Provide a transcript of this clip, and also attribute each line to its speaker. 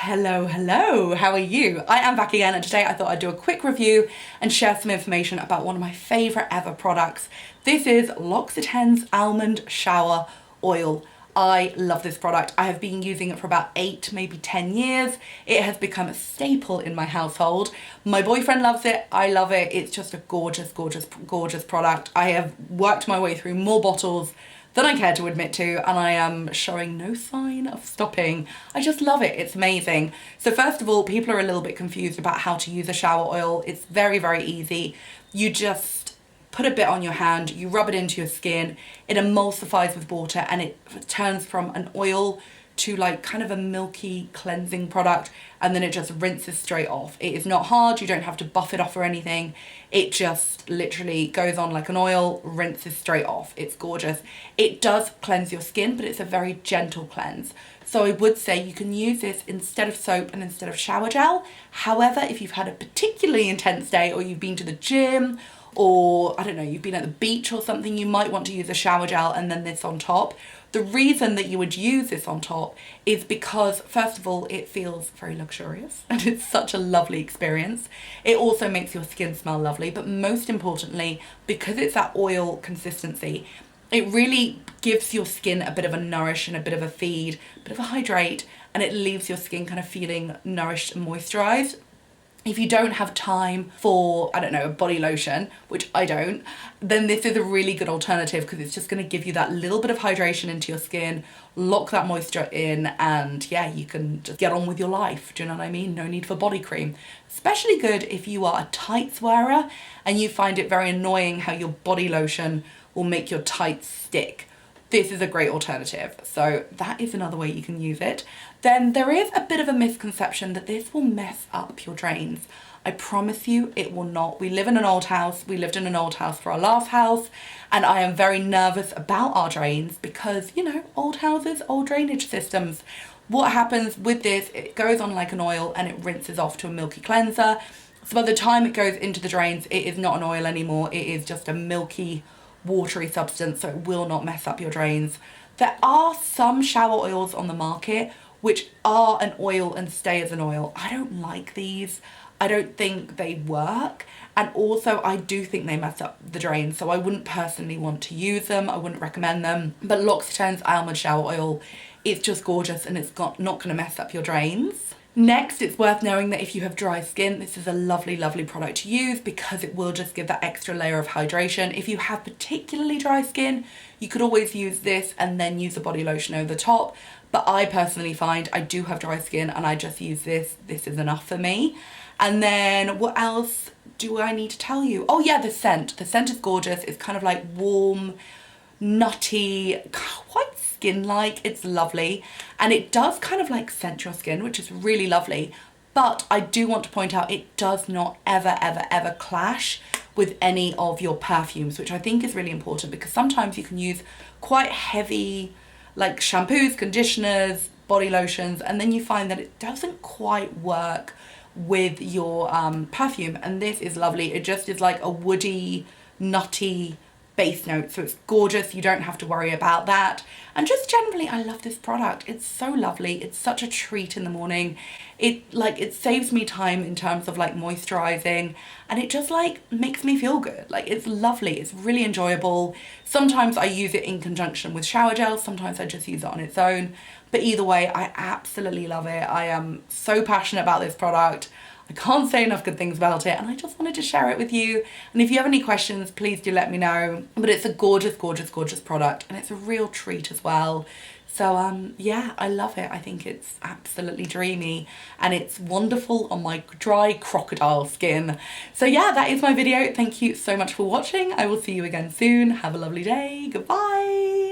Speaker 1: Hello, how are you? I am back again, and today I thought I'd do a quick review and share some information about one of my favourite ever products. This is L'Occitane's Almond Shower Oil. I love this product. I have been using it for about 8, maybe 10 years. It has become a staple in my household. My boyfriend loves it, I love it. It's just a gorgeous product. I have worked my way through more bottles than I care to admit to, and I am showing no sign of stopping. I just love it, it's amazing. So first of all, people are a little bit confused about how to use a shower oil. It's very easy. You just put a bit on your hand, you rub it into your skin, it emulsifies with water, and it turns from an oil to like kind of a milky cleansing product, and then it just rinses straight off. It is not hard, you don't have to buff it off or anything. It just literally goes on like an oil, rinses straight off. It's gorgeous. It does cleanse your skin, but it's a very gentle cleanse. So I would say you can use this instead of soap and instead of shower gel. However, if you've had a particularly intense day, or you've been to the gym, or I don't know, you've been at the beach or something, you might want to use a shower gel and then this on top. The reason that you would use this on top is because, first of all, it feels very luxurious and it's such a lovely experience. It also makes your skin smell lovely, but most importantly, because it's that oil consistency, it really gives your skin a bit of a nourish and a bit of a feed, a bit of a hydrate, and it leaves your skin kind of feeling nourished and moisturized. If you don't have time for, I don't know, a body lotion, which I don't, then this is a really good alternative because it's just going to give you that little bit of hydration into your skin, lock that moisture in, and yeah, you can just get on with your life. Do you know what I mean? No need for body cream. Especially good if you are a tights wearer and you find it very annoying how your body lotion will make your tights stick. This is a great alternative. So that is another way you can use it. Then there is a bit of a misconception that this will mess up your drains. I promise you it will not. We live in an old house. We lived in an old house for our last house, and I am very nervous about our drains because, you know, old houses, old drainage systems. What happens with this, it goes on like an oil and it rinses off to a milky cleanser. So by the time it goes into the drains, it is not an oil anymore. It is just a milky, watery substance, so it will not mess up your drains. There are some shower oils on the market which are an oil and stay as an oil. I don't like these. I don't think they work, and also I do think they mess up the drains, so I wouldn't personally want to use them. I wouldn't recommend them. But L'Occitane's Almond Shower Oil, it's just gorgeous and it's not going to mess up your drains. Next, it's worth knowing that if you have dry skin, this is a lovely product to use because it will just give that extra layer of hydration. If you have particularly dry skin, you could always use this and then use a body lotion over the top. But I personally find I do have dry skin and I just use this. This is enough for me. And then what else do I need to tell you? Oh yeah, the scent. The scent is gorgeous. It's kind of like warm, nutty, quite skin-like. It's lovely, and it does kind of like scent your skin, which is really lovely. But I do want to point out it does not ever clash with any of your perfumes, which I think is really important because sometimes you can use quite heavy like shampoos, conditioners, body lotions, and then you find that it doesn't quite work with your perfume. And this is lovely. It just is like a woody, nutty base note, so it's gorgeous. You don't have to worry about that. And just generally, I love this product. It's so lovely. It's such a treat in the morning. It saves me time in terms of like moisturizing, and it just like makes me feel good. Like, it's lovely. It's really enjoyable. Sometimes I use it in conjunction with shower gel. Sometimes I just use it on its own. But either way, I absolutely love it. I am so passionate about this product. I can't say enough good things about it, and I just wanted to share it with you. And if you have any questions, please do let me know. But it's a gorgeous product, and it's a real treat as well. So yeah, I love it. I think it's absolutely dreamy, and it's wonderful on my dry crocodile skin. So yeah, that is my video. Thank you so much for watching. I will see you again soon. Have a lovely day. Goodbye.